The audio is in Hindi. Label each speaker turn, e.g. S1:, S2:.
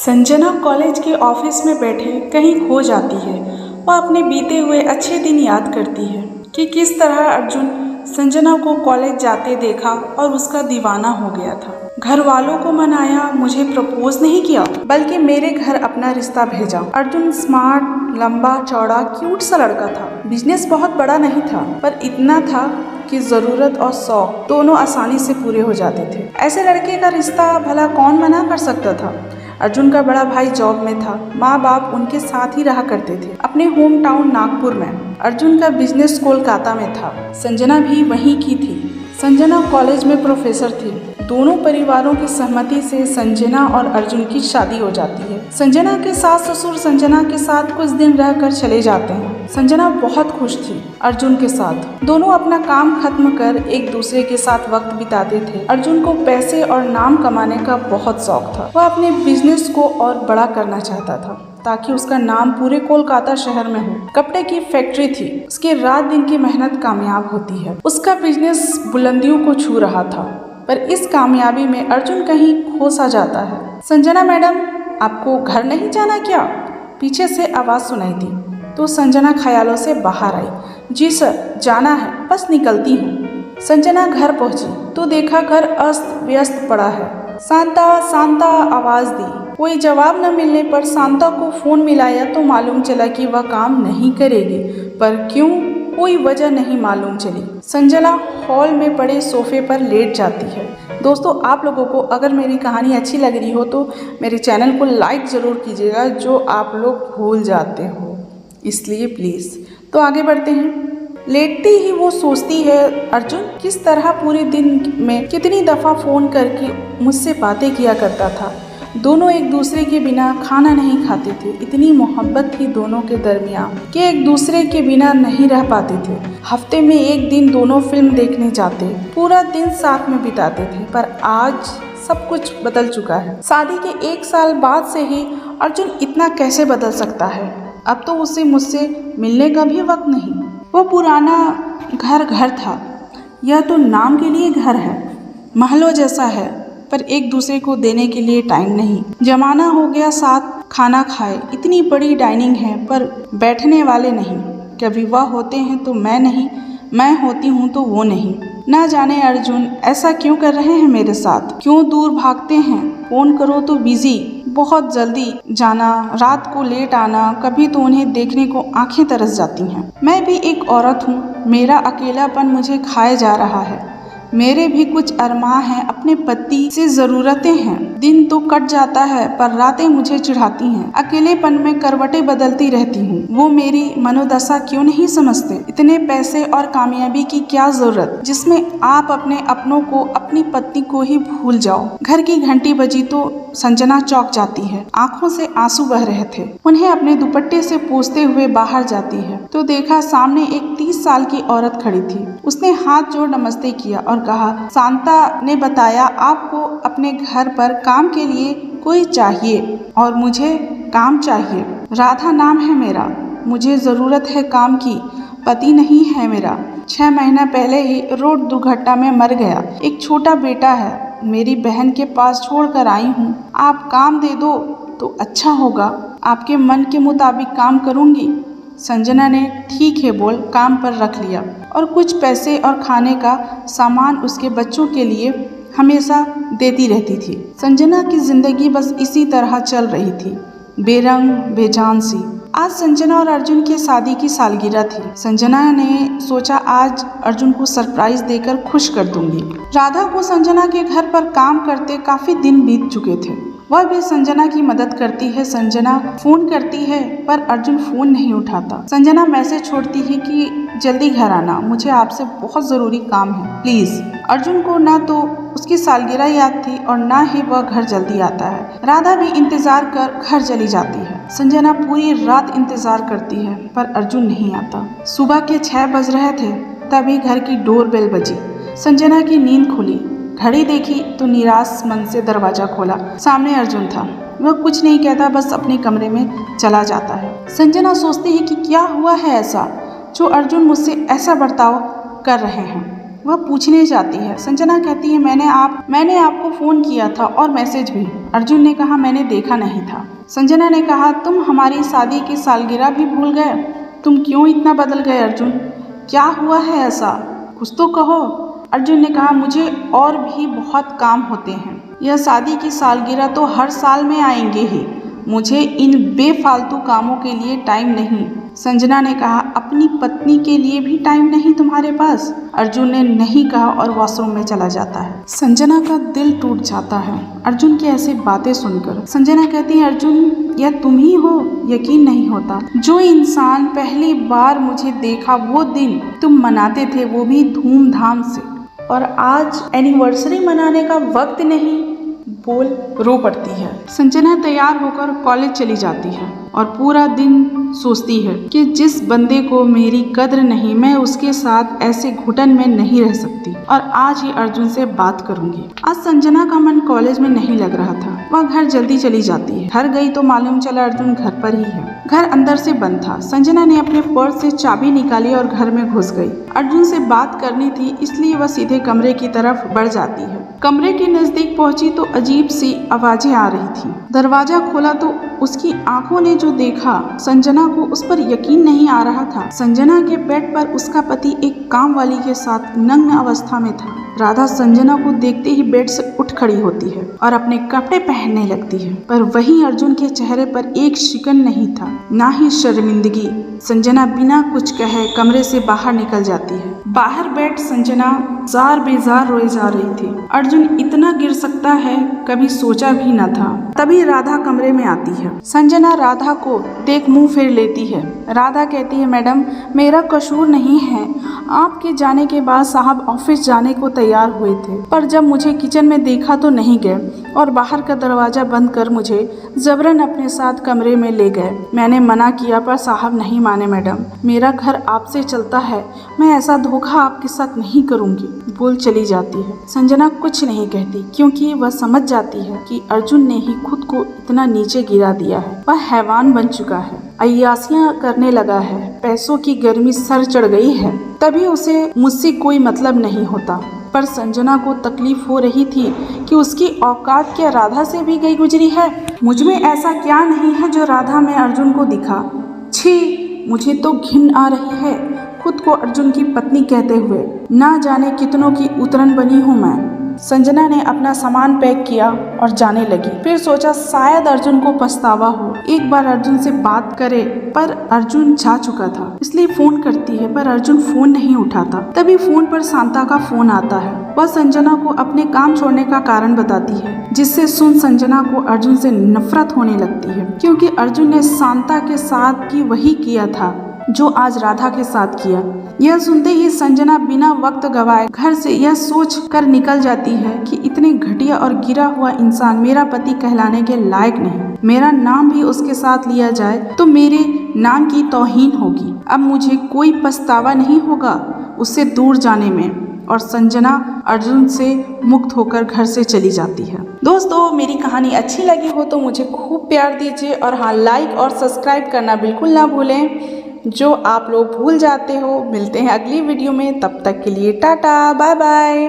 S1: संजना कॉलेज के ऑफिस में बैठे कहीं खो जाती है। वह अपने बीते हुए अच्छे दिन याद करती है कि किस तरह अर्जुन संजना को कॉलेज जाते देखा और उसका दीवाना हो गया था। घर वालों को मनाया, मुझे प्रपोज नहीं किया बल्कि मेरे घर अपना रिश्ता भेजा। अर्जुन स्मार्ट, लंबा चौड़ा, क्यूट सा लड़का था। बिजनेस बहुत बड़ा नहीं था पर इतना था कि जरूरत और शौक दोनों आसानी से पूरे हो जाते थे। ऐसे लड़के का रिश्ता भला कौन मना कर सकता था। अर्जुन का बड़ा भाई जॉब में था, माँ बाप उनके साथ ही रहा करते थे अपने होम टाउन नागपुर में। अर्जुन का बिजनेस कोलकाता में था, संजना भी वहीं की थी। संजना कॉलेज में प्रोफेसर थी। दोनों परिवारों की सहमति से संजना और अर्जुन की शादी हो जाती है। संजना के सास ससुर संजना के साथ कुछ दिन रहकर चले जाते हैं। संजना बहुत खुश थी अर्जुन के साथ। दोनों अपना काम खत्म कर एक दूसरे के साथ वक्त बिताते थे। अर्जुन को पैसे और नाम कमाने का बहुत शौक था। वह अपने बिजनेस को और बड़ा करना चाहता था ताकि उसका नाम पूरे कोलकाता शहर में हो। कपड़े की फैक्ट्री थी, उसकी रात दिन की मेहनत कामयाब होती है। उसका बिजनेस बुलंदियों को छू रहा था पर इस कामयाबी में अर्जुन कहीं खो सा जाता है। संजना मैडम, आपको घर नहीं जाना क्या? पीछे से आवाज़ सुनाई दी तो संजना ख्यालों से बाहर आई। जी सर, जाना है, बस निकलती हूँ। संजना घर पहुंची तो देखा घर अस्त व्यस्त पड़ा है। शांता शांता आवाज़ दी। कोई जवाब न मिलने पर शांता को फ़ोन मिलाया तो मालूम चला कि वह काम नहीं करेगी, पर क्यों कोई वजह नहीं मालूम चली। संजना हॉल में पड़े सोफे पर लेट जाती है। दोस्तों, आप लोगों को अगर मेरी कहानी अच्छी लग रही हो तो मेरे चैनल को लाइक ज़रूर कीजिएगा, जो आप लोग भूल जाते हो, इसलिए प्लीज़। तो आगे बढ़ते हैं। लेटती ही वो सोचती है, अर्जुन किस तरह पूरे दिन में कितनी दफ़ा फ़ोन करके मुझसे बातें किया करता था। दोनों एक दूसरे के बिना खाना नहीं खाते थे। इतनी मोहब्बत थी दोनों के दरमियान कि एक दूसरे के बिना नहीं रह पाते थे। हफ्ते में एक दिन दोनों फिल्म देखने जाते, पूरा दिन साथ में बिताते थे। पर आज सब कुछ बदल चुका है। शादी के 1 साल बाद से ही अर्जुन इतना कैसे बदल सकता है। अब तो उसे मुझसे मिलने का भी वक्त नहीं। वह पुराना घर था, यह तो नाम के लिए घर है, महलों जैसा है, पर एक दूसरे को देने के लिए टाइम नहीं। जमाना हो गया साथ खाना खाए, इतनी बड़ी डाइनिंग है पर बैठने वाले नहीं। कभी वह होते हैं तो मैं नहीं, मैं होती हूँ तो वो नहीं। ना जाने अर्जुन ऐसा क्यों कर रहे हैं मेरे साथ, क्यों दूर भागते हैं। फ़ोन करो तो बिजी, बहुत जल्दी जाना, रात को लेट आना, कभी तो उन्हें देखने को आंखें तरस जाती हैं। मैं भी एक औरत हूँ, मेरा अकेलापन मुझे खाए जा रहा है। मेरे भी कुछ अरमां हैं, अपने पति से ज़रूरतें हैं। दिन तो कट जाता है पर रातें मुझे चिढ़ाती हैं। अकेलेपन में करवटें बदलती रहती हूँ। वो मेरी मनोदशा क्यों नहीं समझते। इतने पैसे और कामयाबी की क्या ज़रूरत जिसमें आप अपने अपनों को, अपनी पत्नी को ही भूल जाओ। घर की घंटी बजी तो संजना चौंक जाती है। आंखों से आंसू बह रहे थे। उन्हें अपने दुपट्टे से पोंछते हुए बाहर जाती है तो देखा सामने एक 30 साल की औरत खड़ी थी। उसने हाथ जोड़ नमस्ते किया और कहा, शांता ने बताया आपको अपने घर पर काम के लिए कोई चाहिए और मुझे काम चाहिए। राधा नाम है मेरा, मुझे ज़रूरत है काम की, पति नहीं है मेरा। 6 महीना पहले ही रोड दुर्घटना में मर गया। एक छोटा बेटा है, मेरी बहन के पास छोड़कर आई हूँ। आप काम दे दो तो अच्छा होगा, आपके मन के मुताबिक काम करूँगी। संजना ने ठीक है बोल काम पर रख लिया और कुछ पैसे और खाने का सामान उसके बच्चों के लिए हमेशा देती रहती थी। संजना की जिंदगी बस इसी तरह चल रही थी, बेरंग बेजान सी। आज संजना और अर्जुन की शादी की सालगिरह थी। संजना ने सोचा आज अर्जुन को सरप्राइज देकर खुश कर दूंगी। राधा को संजना के घर पर काम करते काफी दिन बीत चुके थे। वह भी संजना की मदद करती है। संजना फोन करती है पर अर्जुन फोन नहीं उठाता। संजना मैसेज छोड़ती है कि जल्दी घर आना, मुझे आपसे बहुत ज़रूरी काम है, प्लीज़। अर्जुन को ना तो उसकी सालगिरह याद थी और ना ही वह घर जल्दी आता है। राधा भी इंतज़ार कर घर चली जाती है। संजना पूरी रात इंतज़ार करती है पर अर्जुन नहीं आता। सुबह के 6 बज रहे थे तभी घर की डोरबेल बजी। संजना की नींद खुली, घड़ी देखी तो निराश मन से दरवाज़ा खोला। सामने अर्जुन था। वह कुछ नहीं कहता, बस अपने कमरे में चला जाता है। संजना सोचती है कि क्या हुआ है ऐसा जो अर्जुन मुझसे ऐसा बर्ताव कर रहे हैं। वह पूछने जाती है। संजना कहती है मैंने आपको फ़ोन किया था और मैसेज भी। अर्जुन ने कहा मैंने देखा नहीं था। संजना ने कहा तुम हमारी शादी की सालगिरह भी भूल गए। तुम क्यों इतना बदल गए अर्जुन? क्या हुआ है ऐसा? कुछ तो कहो। अर्जुन ने कहा मुझे और भी बहुत काम होते हैं। यह शादी की सालगिरह तो हर साल में आएंगे ही। मुझे इन बेफालतू कामों के लिए टाइम नहीं। संजना ने कहा अपनी पत्नी के लिए भी टाइम नहीं तुम्हारे पास? अर्जुन ने नहीं कहा और वॉशरूम में चला जाता है। संजना का दिल टूट जाता है अर्जुन की ऐसी बातें सुनकर। संजना कहती है अर्जुन यह तुम ही हो? यकीन नहीं होता। जो इंसान पहली बार मुझे देखा वो दिन तुम मनाते थे, वो भी धूमधाम से, और आज एनिवर्सरी मनाने का वक्त नहीं, बोल रो पड़ती है। संजना तैयार होकर कॉलेज चली जाती है और पूरा दिन सोचती है कि जिस बंदे को मेरी कद्र नहीं, मैं उसके साथ ऐसे घुटन में नहीं रह सकती और आज ही अर्जुन से बात करूंगी। आज संजना का मन कॉलेज में नहीं लग रहा था। वह घर जल्दी चली जाती है। घर गई तो मालूम चला अर्जुन घर पर ही है। घर अंदर से बंद था। संजना ने अपने पर्स से चाबी निकाली और घर में घुस गई। अर्जुन से बात करनी थी, इसलिए वह सीधे कमरे की तरफ बढ़ जाती है। कमरे के नजदीक पहुंची तो अजीब सी आवाजें आ रही थी। दरवाजा खोला तो उसकी आंखों ने जो देखा, संजना को उस पर यकीन नहीं आ रहा था। संजना के बेड पर उसका पति एक काम वाली के साथ नग्न अवस्था में था। राधा संजना को देखते ही बेड से उठ खड़ी होती है और अपने कपड़े पहनने लगती है, पर वहीं अर्जुन के चेहरे पर एक शिकन नहीं था, ना ही शर्मिंदगी। संजना बिना कुछ कहे कमरे से बाहर निकल जाती है। बाहर बैठ संजना जार बेजार रोए जा रही थी। अर्जुन इतना गिर सकता है कभी सोचा भी न था। तभी राधा कमरे में आती है। संजना राधा को देख मुंह फेर लेती है। राधा कहती है मैडम मेरा कसूर नहीं है। आपके जाने के बाद साहब ऑफिस जाने को तैयार हुए थे, पर जब मुझे किचन में देखा तो नहीं गए और बाहर का दरवाजा बंद कर मुझे जबरन अपने साथ कमरे में ले गए। मैंने मना किया पर साहब नहीं माने मैडम। मेरा घर आपसे चलता है, मैं ऐसा धोखा आपके साथ नहीं करूंगी, बोल चली जाती है। संजना कुछ नहीं कहती क्योंकि वह समझ जाती है कि अर्जुन ने ही खुद को इतना नीचे गिरा दिया है। वह हैवान बन चुका है, अय्यासियां करने लगा है, पैसों की गर्मी सर चढ़ गई है। तभी उसे मुझसे कोई मतलब नहीं होता। पर संजना को तकलीफ हो रही थी कि उसकी औकात क्या राधा से भी गई गुजरी है। मुझ में ऐसा क्या नहीं है जो राधा में अर्जुन को दिखा। छी, मुझे तो घिन आ रही है खुद को अर्जुन की पत्नी कहते हुए। ना जाने कितनों की उतरन बनी हूँ मैं। संजना ने अपना सामान पैक किया और जाने लगी। फिर सोचा शायद अर्जुन को पछतावा हो, एक बार अर्जुन से बात करे, पर अर्जुन जा चुका था। इसलिए फोन करती है पर अर्जुन फोन नहीं उठाता। तभी फोन पर शांता का फोन आता है। वह संजना को अपने काम छोड़ने का कारण बताती है, जिससे सुन संजना को अर्जुन से नफरत होने लगती है, क्योंकि अर्जुन ने शांता के साथ भी वही किया था जो आज राधा के साथ किया। यह सुनते ही संजना बिना वक्त गवाए घर से यह सोच कर निकल जाती है कि इतने घटिया और गिरा हुआ इंसान मेरा पति कहलाने के लायक नहीं। मेरा नाम भी उसके साथ लिया जाए तो मेरे नाम की तौहीन होगी। अब मुझे कोई पछतावा नहीं होगा उससे दूर जाने में। और संजना अर्जुन से मुक्त होकर घर से चली जाती है। दोस्तों मेरी कहानी अच्छी लगी हो तो मुझे खूब प्यार दीजिए और हाँ लाइक और सब्सक्राइब करना बिल्कुल ना भूलें, जो आप लोग भूल जाते हो। मिलते हैं अगली वीडियो में, तब तक के लिए टाटा बाय बाय।